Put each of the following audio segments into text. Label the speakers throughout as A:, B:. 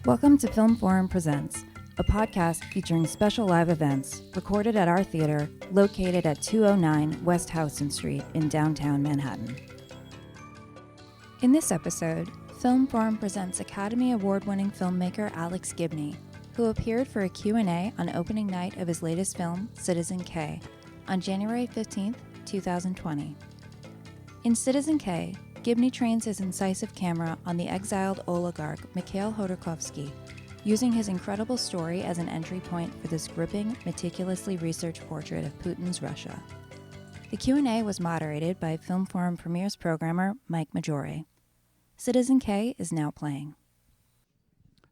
A: Welcome to Film Forum Presents, a podcast featuring special live events recorded at our theater located at 209 West Houston Street in downtown Manhattan. In this episode, Film Forum presents Academy Award-winning filmmaker Alex Gibney, who appeared for a Q&A on opening night of his latest film, Citizen K, on January 15, 2020. In Citizen K, Gibney trains his incisive camera on the exiled oligarch Mikhail Khodorkovsky, using his incredible story as an entry point for this gripping, meticulously researched portrait of Putin's Russia. The Q&A was moderated by Film Forum Premieres programmer Mike Maggiore. Citizen K is now playing.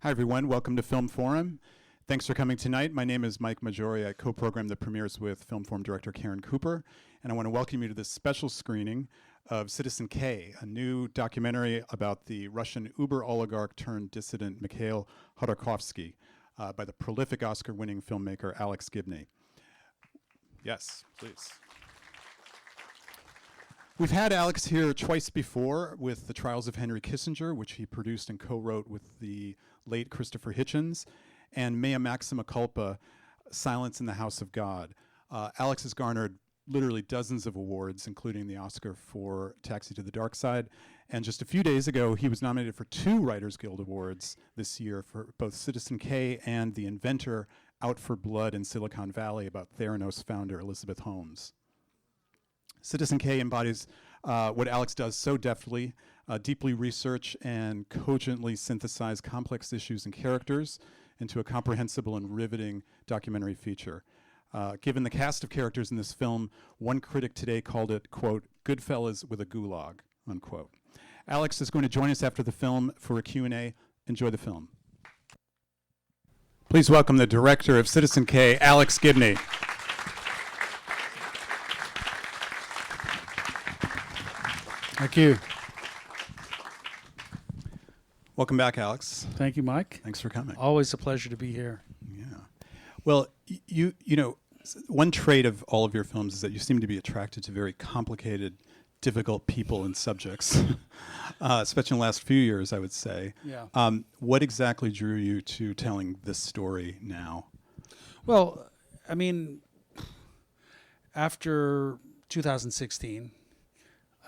B: Hi everyone, welcome to Film Forum. Thanks for coming tonight. My name is Mike Maggiore. I co-program the premieres with Film Forum director Karen Cooper, and I want to welcome you to this special screening of Citizen K, a new documentary about the Russian uber oligarch turned dissident Mikhail Khodorkovsky by the prolific Oscar-winning filmmaker Alex Gibney. Yes, please. We've had Alex here twice before with The Trials of Henry Kissinger, which he produced and co-wrote with the late Christopher Hitchens, and Mea Maxima Culpa, Silence in the House of God. Alex has garnered literally dozens of awards, including the Oscar for Taxi to the Dark Side. And just a few days ago, he was nominated for 2 Writers Guild Awards this year for both Citizen K and The Inventor, Out for Blood in Silicon Valley, about Theranos founder Elizabeth Holmes. Citizen K embodies what Alex does so deftly, deeply research and cogently synthesize complex issues and characters into a comprehensible and riveting documentary feature. Given the cast of characters in this film, one critic today called it, quote, Goodfellas with a gulag, unquote. Alex is going to join us after the film for a Q&A. Enjoy the film. Please welcome the director of Citizen K, Alex Gibney.
C: Thank you.
B: Welcome back, Alex.
C: Thank you, Mike.
B: Thanks for coming.
C: Always a pleasure to be here.
B: Yeah. Well, you know, one trait of all of your films is that you seem to be attracted to very complicated, difficult people and subjects, especially in the last few years, I would say.
C: Yeah.
B: What exactly drew you to telling this story now?
C: Well, I mean, after 2016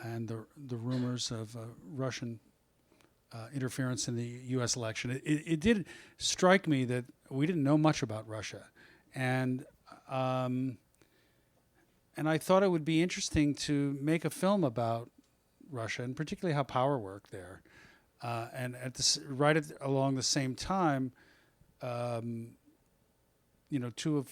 C: and the rumors of Russian interference in the U.S. election, it did strike me that we didn't know much about Russia. And I thought it would be interesting to make a film about Russia, and particularly how power worked there. And along the same time, you know, 2 of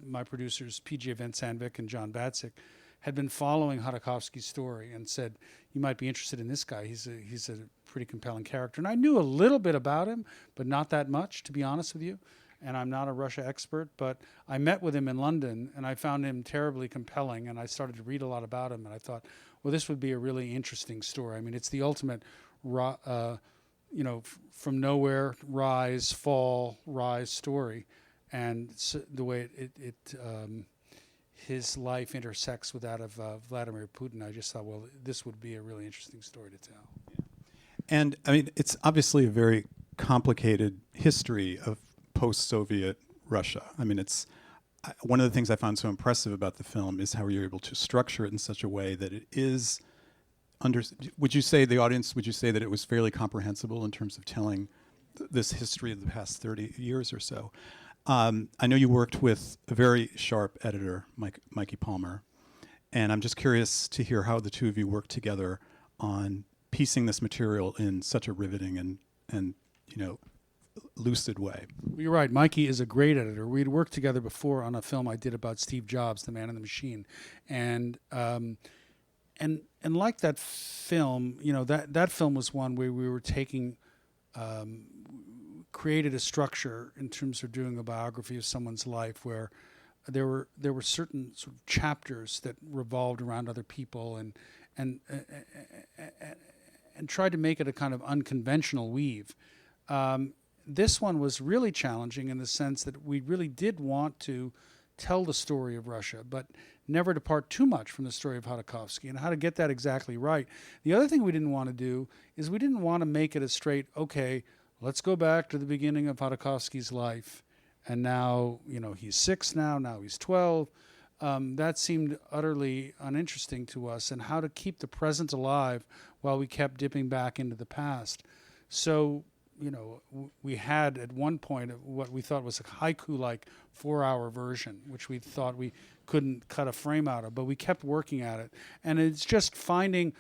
C: my producers, P.J. Van Sandvik and John Batzik, had been following Khodorkovsky's story and said, you might be interested in this guy. He's a pretty compelling character. And I knew a little bit about him, but not that much, to be honest with you. And I'm not a Russia expert, but I met with him in London, and I found him terribly compelling, and I started to read a lot about him, and I thought, well, this would be a really interesting story. I mean, it's the ultimate, you know, from nowhere, rise, fall, rise story, and the way his life intersects with that of Vladimir Putin, I just thought, well, this would be a really interesting story to tell.
B: Yeah. And, I mean, it's obviously a very complicated history of post-Soviet Russia. I mean, it's one of the things I found so impressive about the film is how you're able to structure it in such a way that it is would you say that it was fairly comprehensible in terms of telling this history of the past 30 years or so? I know you worked with a very sharp editor, Mikey Palmer, and I'm just curious to hear how the 2 of you worked together on piecing this material in such a riveting and you know, lucid way.
C: You're right. Mikey is a great editor. We'd worked together before on a film I did about Steve Jobs, The Man in the Machine, and like that film, you know, that film was one where we were taking, created a structure in terms of doing a biography of someone's life where there were certain sort of chapters that revolved around other people and tried to make it a kind of unconventional weave. This one was really challenging in the sense that we really did want to tell the story of Russia, but never depart too much from the story of Khodorkovsky, and how to get that exactly right. The other thing we didn't want to do is we didn't want to make it a straight, okay, let's go back to the beginning of Khodorkovsky's life. And now, he's 6 now he's 12. That seemed utterly uninteresting to us, and how to keep the present alive while we kept dipping back into the past. So, we had at one point what we thought was a haiku-like 4-hour version, which we thought we couldn't cut a frame out of, but we kept working at it. And it's just finding,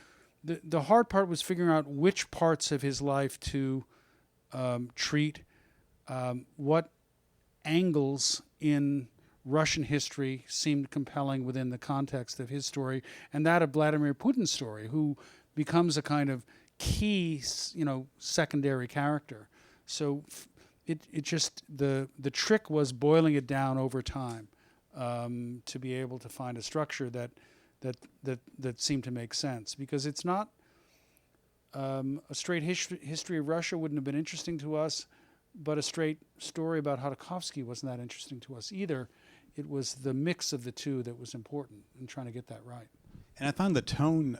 C: the hard part was figuring out which parts of his life to treat, what angles in Russian history seemed compelling within the context of his story, and that of Vladimir Putin's story, who becomes a kind of key, secondary character. So it just, the trick was boiling it down over time, to be able to find a structure that seemed to make sense, because it's not a straight history of Russia wouldn't have been interesting to us, but a straight story about Khodorkovsky wasn't that interesting to us either. It was the mix of the two that was important in trying to get that right.
B: And I found the tone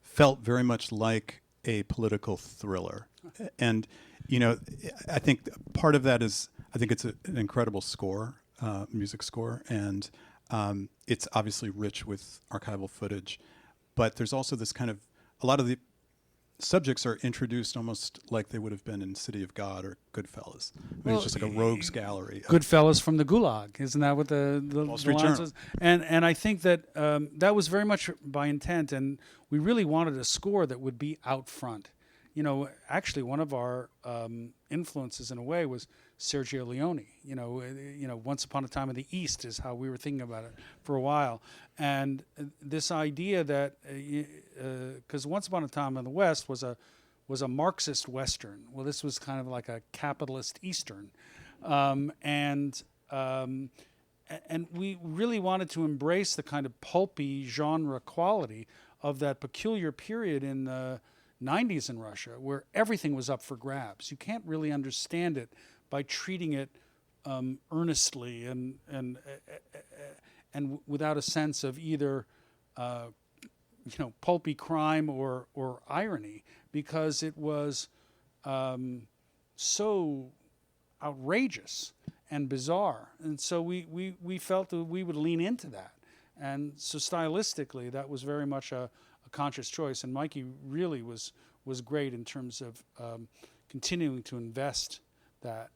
B: felt very much like a political thriller. And, I think part of that is, I think it's an incredible score, music score, and it's obviously rich with archival footage. But there's also this kind of, a lot of the subjects are introduced almost like they would have been in City of God or Goodfellas. It's just like a rogues gallery.
C: Goodfellas from the Gulag, isn't that what the
B: Wall Street Journal
C: was? And I think that that was very much by intent, and we really wanted a score that would be out front. Actually, one of our influences in a way was Sergio Leone. Once Upon a Time in the East is how we were thinking about it for a while, and this idea that because Once Upon a Time in the West was a Marxist Western. Well, this was kind of like a capitalist Eastern, and we really wanted to embrace the kind of pulpy genre quality of that peculiar period in the 90s in Russia, where everything was up for grabs. You can't really understand it by treating it earnestly and without a sense of either pulpy crime or irony, because it was so outrageous and bizarre. And so we felt that we would lean into that. And so stylistically, that was very much a conscious choice. And Mikey really was great in terms of continuing to invest that,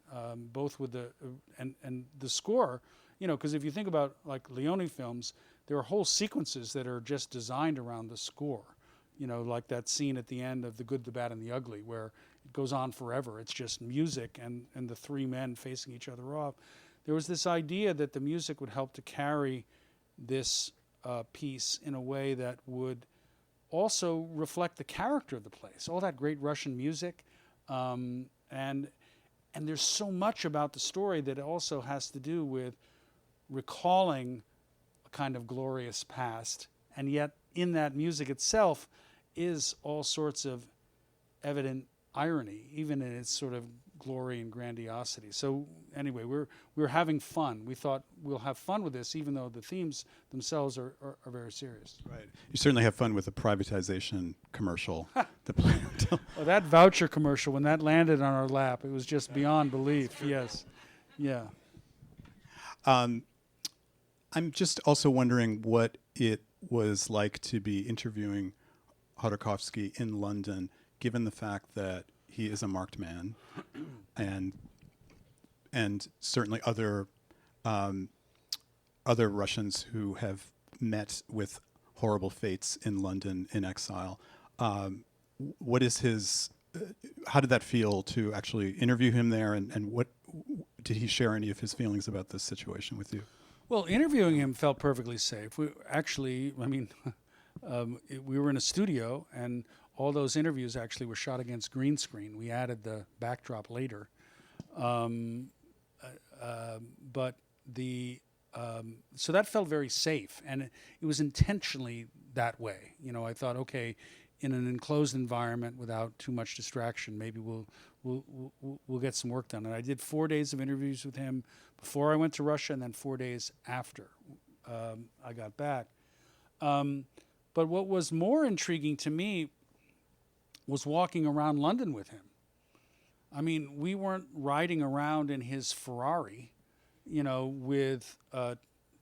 C: both with the and the score, because if you think about like Leone films, there are whole sequences that are just designed around the score, like that scene at the end of The Good, the Bad, and the Ugly, where it goes on forever. It's just music and the three men facing each other off. There was this idea that the music would help to carry this piece in a way that would also reflect the character of the place. All that great Russian music, and there's so much about the story that also has to do with recalling a kind of glorious past, and yet in that music itself is all sorts of evident irony, even in its sort of glory and grandiosity. So anyway, we're having fun. We thought we'll have fun with this, even though the themes themselves are very serious.
B: Right. You certainly have fun with the privatization commercial.
C: Well, that voucher commercial, when that landed on our lap, it was just beyond belief. Yes. Yeah.
B: I'm just also wondering what it was like to be interviewing Khodorkovsky in London, given the fact that he is a marked man, and certainly other Russians who have met with horrible fates in London in exile. What is his? How did that feel to actually interview him there, and what did he share any of his feelings about this situation with you?
C: Well, interviewing him felt perfectly safe. We were in a studio, and all those interviews actually were shot against green screen. We added the backdrop later, but so that felt very safe, and it was intentionally that way. I thought, okay, in an enclosed environment without too much distraction, maybe we'll get some work done. And I did 4 days of interviews with him before I went to Russia, and then 4 days after I got back. But what was more intriguing to me was walking around London with him. I mean, we weren't riding around in his Ferrari, with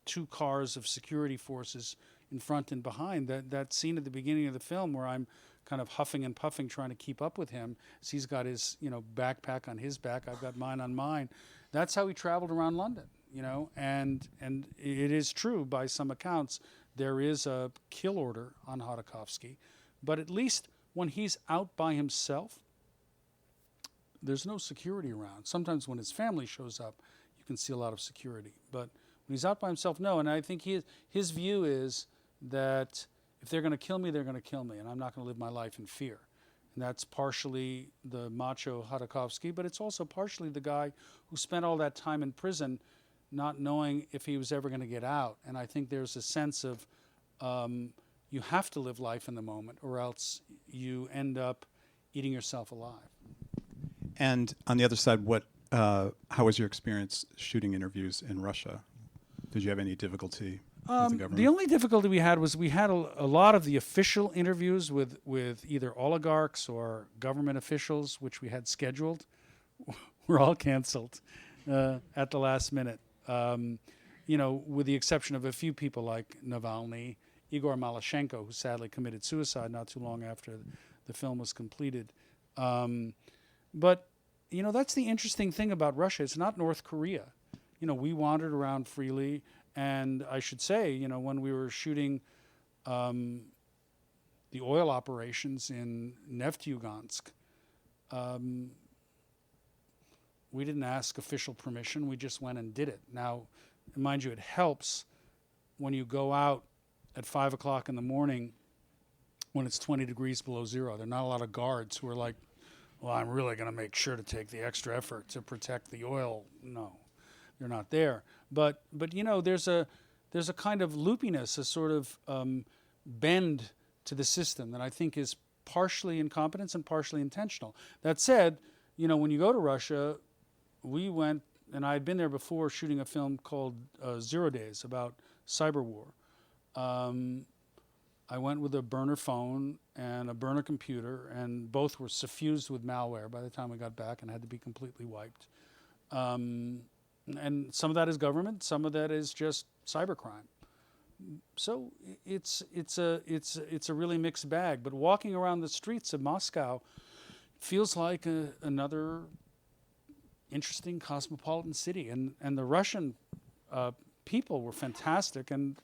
C: 2 cars of security forces in front and behind. That scene at the beginning of the film where I'm kind of huffing and puffing trying to keep up with him as he's got his backpack on his back, I've got mine on mine. That's how he traveled around London, and it is true by some accounts there is a kill order on Khodorkovsky, but at least when he's out by himself, there's no security around. Sometimes when his family shows up, you can see a lot of security, but when he's out by himself, no. And I think his view is that if they're going to kill me, they're going to kill me, and I'm not going to live my life in fear. And that's partially the macho Khodorkovsky, but it's also partially the guy who spent all that time in prison not knowing if he was ever going to get out. And I think there's a sense of you have to live life in the moment, or else you end up eating yourself alive.
B: And on the other side, how was your experience shooting interviews in Russia? Did you have any difficulty with the government?
C: The only difficulty we had was we had a lot of the official interviews with either oligarchs or government officials, which we had scheduled, were all canceled at the last minute. With the exception of a few people like Navalny, Igor Malyshenko, who sadly committed suicide not too long after the film was completed. But that's the interesting thing about Russia. It's not North Korea. We wandered around freely, and I should say, when we were shooting the oil operations in Neftyugansk, we didn't ask official permission. We just went and did it. Now, mind you, it helps when you go out at 5 o'clock in the morning when it's 20 degrees below zero. There are not a lot of guards who are like, well, I'm really going to make sure to take the extra effort to protect the oil. No, they're not there. But there's a kind of loopiness, a sort of bend to the system that I think is partially incompetence and partially intentional. That said, when you go to Russia, we went, and I had been there before shooting a film called 0 Days about cyber war. I went with a burner phone and a burner computer, and both were suffused with malware by the time we got back and had to be completely wiped. And some of that is government, some of that is just cybercrime. So it's a really mixed bag. But walking around the streets of Moscow feels like another interesting cosmopolitan city, and the Russian people were fantastic. And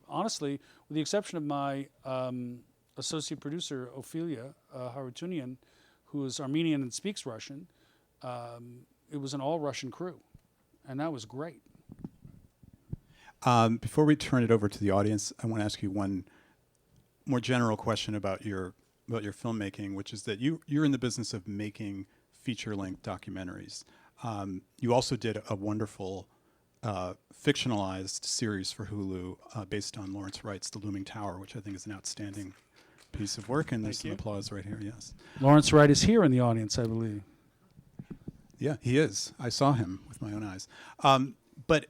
C: honestly, with the exception of my associate producer, Ophelia Harutunian, who is Armenian and speaks Russian, it was an all-Russian crew, and that was great.
B: Before we turn it over to the audience, I want to ask you one more general question about your filmmaking, which is that you're in the business of making feature-length documentaries. You also did a wonderful fictionalized series for Hulu based on Lawrence Wright's The Looming Tower, which I think is an outstanding piece of work, and there's some applause right here, yes.
C: Lawrence Wright is here in the audience, I believe.
B: Yeah, he is. I saw him with my own eyes. But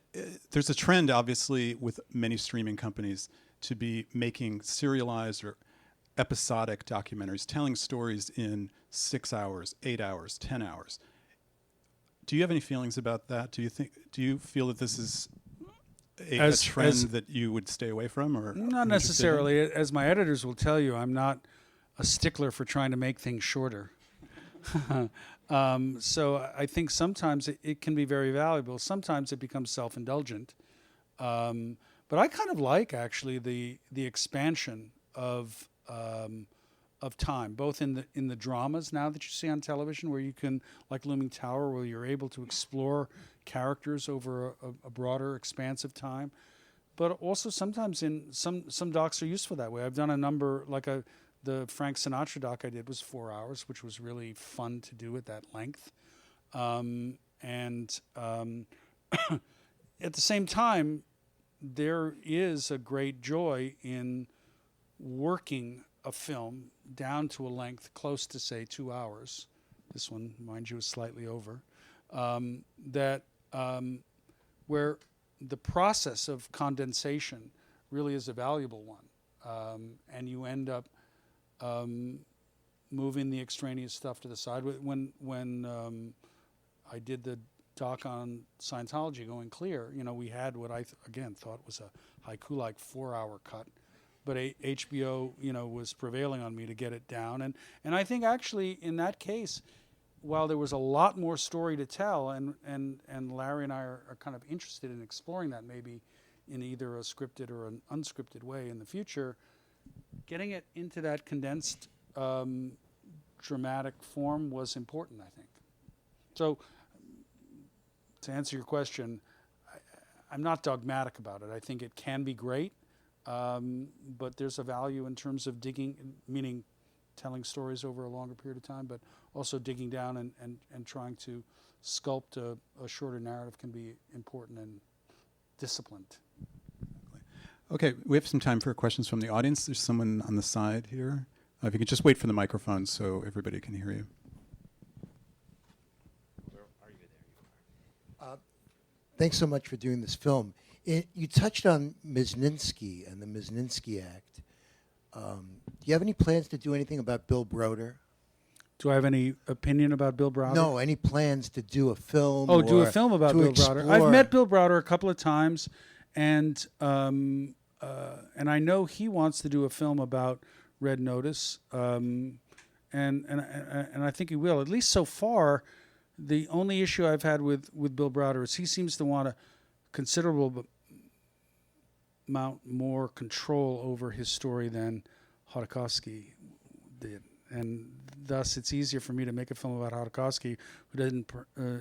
B: there's a trend, obviously, with many streaming companies to be making serialized or episodic documentaries, telling stories in 6 hours, 8 hours, 10 hours. Do you have any feelings about that? Do you feel that this is a trend that you would stay away from, or
C: not necessarily? As my editors will tell you, I'm not a stickler for trying to make things shorter. So I think sometimes it can be very valuable. Sometimes it becomes self-indulgent. But I kind of like actually the expansion of time, both in the dramas now that you see on television, where you can, like Looming Tower, where you're able to explore characters over a broader expanse of time. But also sometimes in some docs are useful that way. I've done a number, the Frank Sinatra doc I did was 4 hours, which was really fun to do at that length. And at the same time, there is a great joy in working a film down to a length close to, say, 2 hours. This one, mind you, is slightly over. Where the process of condensation really is a valuable one. And you end up moving the extraneous stuff to the side. When I did the doc on Scientology, Going Clear, we had what I again thought was a haiku-like 4-hour cut, but HBO was prevailing on me to get it down, and I think actually in that case, while there was a lot more story to tell, and Larry and I are kind of interested in exploring that maybe in either a scripted or an unscripted way in the future, getting it into that condensed dramatic form was important, I think. So to answer your question, I'm not dogmatic about it. I think it can be great, but there's a value in terms of digging, meaning telling stories over a longer period of time, but also digging down and trying to sculpt a shorter narrative can be important and disciplined.
B: Okay, we have some time for questions from the audience. There's someone on the side here. If you could just wait for the microphone so everybody can hear you.
D: Thanks so much for doing this film. You touched on Misninsky and the Misninsky Act. Do you have any plans to do anything about Bill Browder?
C: Do I have any opinion about Bill Browder?
D: No, any plans to do a film?
C: Oh, do a film about Bill Browder. I've met Bill Browder a couple of times, and I know he wants to do a film about Red Notice, and I think he will. At least so far, the only issue I've had with Bill Browder is he seems to want a considerable amount more control over his story than Khodorkovsky did. And thus, it's easier for me to make a film about Khodorkovsky who doesn't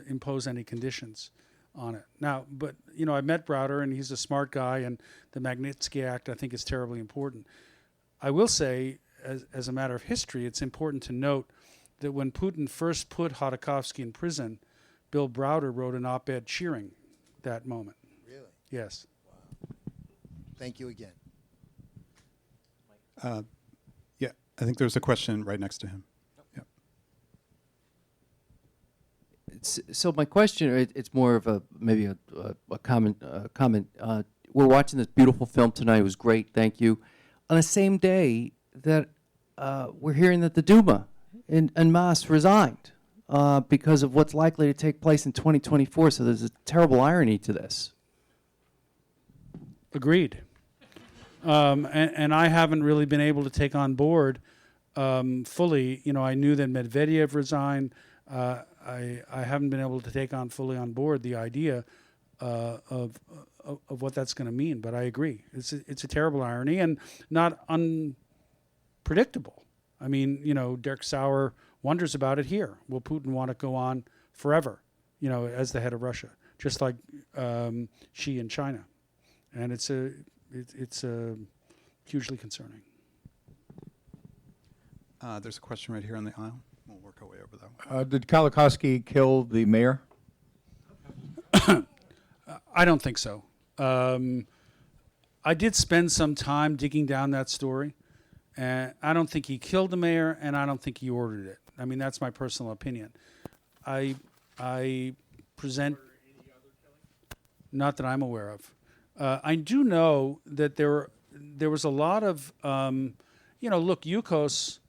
C: impose any conditions on it. Now, but, I met Browder, and he's a smart guy, and the Magnitsky Act, I think, is terribly important. I will say, as a matter of history, it's important to note that when Putin first put Khodorkovsky in prison, Bill Browder wrote an op-ed cheering that moment.
D: Really?
C: Yes.
D: Wow. Thank you again.
B: Yeah, I think there's a question right next to him. Yep.
E: So my question, it's more of maybe a comment. We're watching this beautiful film tonight. It was great. Thank you. On the same day that we're hearing that the Duma in masse resigned because of what's likely to take place in 2024. So there's a terrible irony to this.
C: Agreed. And I haven't really been able to take on board fully. I knew that Medvedev resigned. I haven't been able to take on fully on board the idea of what that's going to mean. But I agree. It's a terrible irony and not unpredictable. I mean, Derek Sauer wonders about it here. Will Putin want to go on forever, as the head of Russia, just like Xi in China? And it's hugely concerning.
B: There's a question right here on the aisle. We'll work our way over that one.
F: Did Khodorkovsky kill the mayor?
C: I don't think so. I did spend some time digging down that story. And I don't think he killed the mayor, and I don't think he ordered it. I mean, that's my personal opinion. I present, not that I'm aware of. I do know that there was a lot of, look, Yukos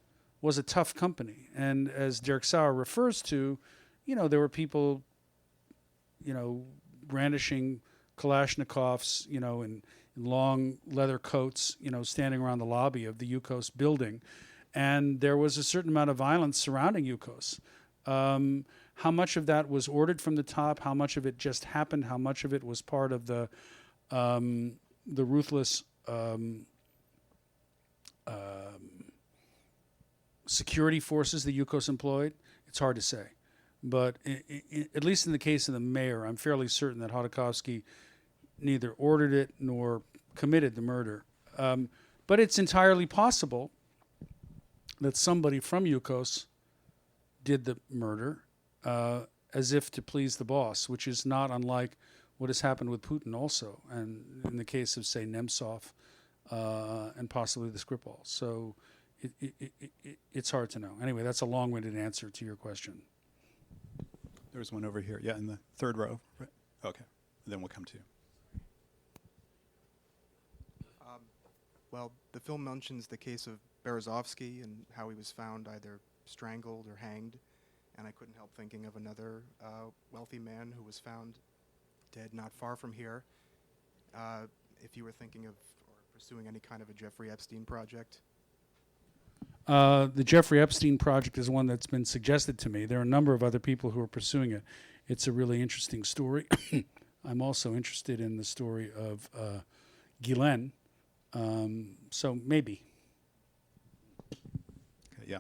C: was a tough company, and as Derek Sauer refers to, there were people, brandishing Kalashnikovs, in long leather coats, standing around the lobby of the Yukos building. And there was a certain amount of violence surrounding Yukos. How much of that was ordered from the top? How much of it just happened? How much of it was part of the ruthless security forces the Yukos employed? It's hard to say. But at least in the case of the mayor, I'm fairly certain that Khodorkovsky neither ordered it nor committed the murder. But it's entirely possible that somebody from Yukos did the murder as if to please the boss, which is not unlike what has happened with Putin also, and in the case of, say, Nemtsov and possibly the Skripal. So it's hard to know. Anyway, that's a long-winded answer to your question.
B: There's one over here. Yeah, in the third row. Right. Okay, then we'll come to you.
G: Well, the film mentions the case of Berezovsky and how he was found either strangled or hanged. And I couldn't help thinking of another wealthy man who was found dead not far from here. If you were thinking of or pursuing any kind of a Jeffrey Epstein project.
C: The Jeffrey Epstein project is one that's been suggested to me. There are a number of other people who are pursuing it. It's a really interesting story. I'm also interested in the story of Guylaine. So maybe.
B: Okay, yeah.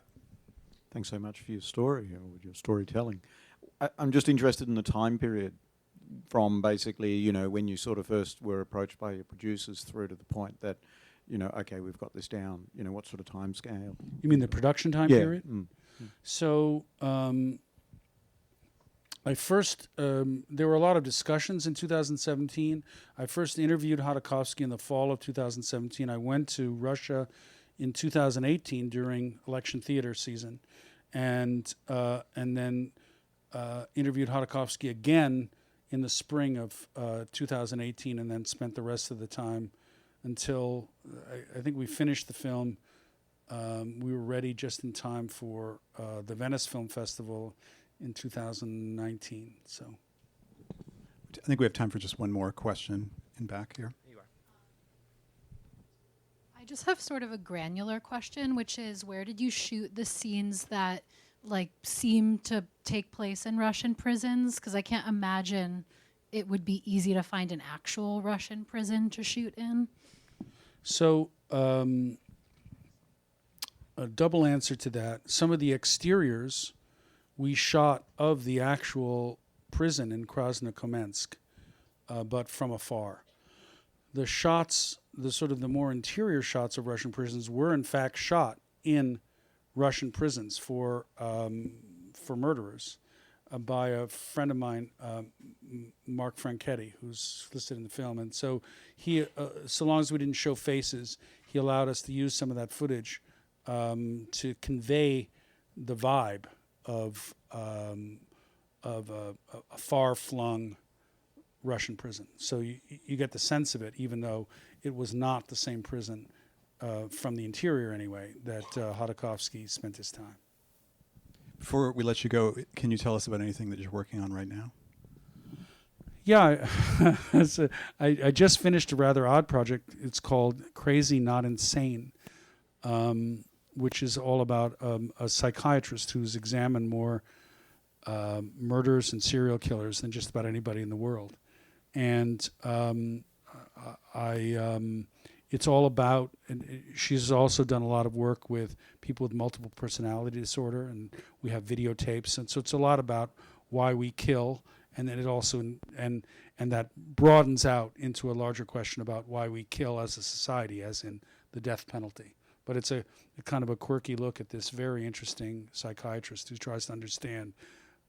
H: Thanks so much for your story or your storytelling. I'm just interested in the time period from basically, you know, when you sort of first were approached by your producers through to the point that, you know, okay, we've got this down. You know, what sort of time scale?
C: You mean the production time period? So I first, there were a lot of discussions in 2017. I first interviewed Khodorkovsky in the fall of 2017. I went to Russia in 2018 during election theater season, and then interviewed Khodorkovsky again in the spring of 2018, and then spent the rest of the time until I think we finished the film. We were ready just in time for the Venice Film Festival in 2019. So
B: I think we have time for just one more question in back here.
I: I just have sort of a granular question, which is, where did you shoot the scenes that like seem to take place in Russian prisons? Because I can't imagine it would be easy to find an actual Russian prison to shoot in.
C: So a double answer to that. Some of the exteriors we shot of the actual prison in Krasnokomensk, but from afar. The shots, the sort of the more interior shots of Russian prisons were in fact shot in Russian prisons for murderers by a friend of mine, Mark Franchetti, who's listed in the film. And so he, so long as we didn't show faces, he allowed us to use some of that footage to convey the vibe of a far-flung Russian prison. So you get the sense of it, even though it was not the same prison from the interior anyway that Khodorkovsky spent his time.
B: Before we let you go, can you tell us about anything that you're working on right now?
C: Yeah, I just finished a rather odd project. It's called Crazy Not Insane, which is all about a psychiatrist who's examined more murders and serial killers than just about anybody in the world. And it's all about, and she's also done a lot of work with people with multiple personality disorder, and we have videotapes. And so it's a lot about why we kill, and then it also, and that broadens out into a larger question about why we kill as a society, as in the death penalty. But it's a kind of a quirky look at this very interesting psychiatrist who tries to understand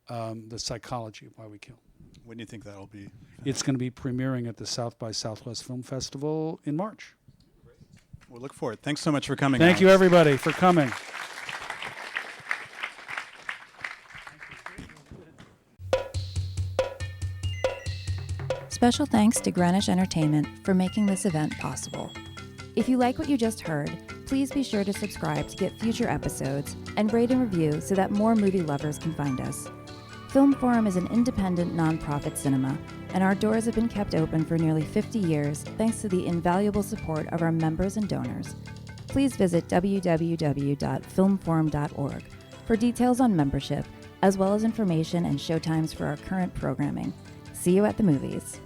C: the psychology of why we kill.
B: When do you think that'll be?
C: It's going to be premiering at the South by Southwest Film Festival in March.
B: We'll look for it. Thanks so much for coming.
C: Thank
B: Alex.
C: you, everybody, for coming.
A: Special thanks to Greenwich Entertainment for making this event possible. If you like what you just heard, please be sure to subscribe to get future episodes and rate and review so that more movie lovers can find us. Film Forum is an independent nonprofit cinema, and our doors have been kept open for nearly 50 years thanks to the invaluable support of our members and donors. Please visit www.filmforum.org for details on membership, as well as information and showtimes for our current programming. See you at the movies.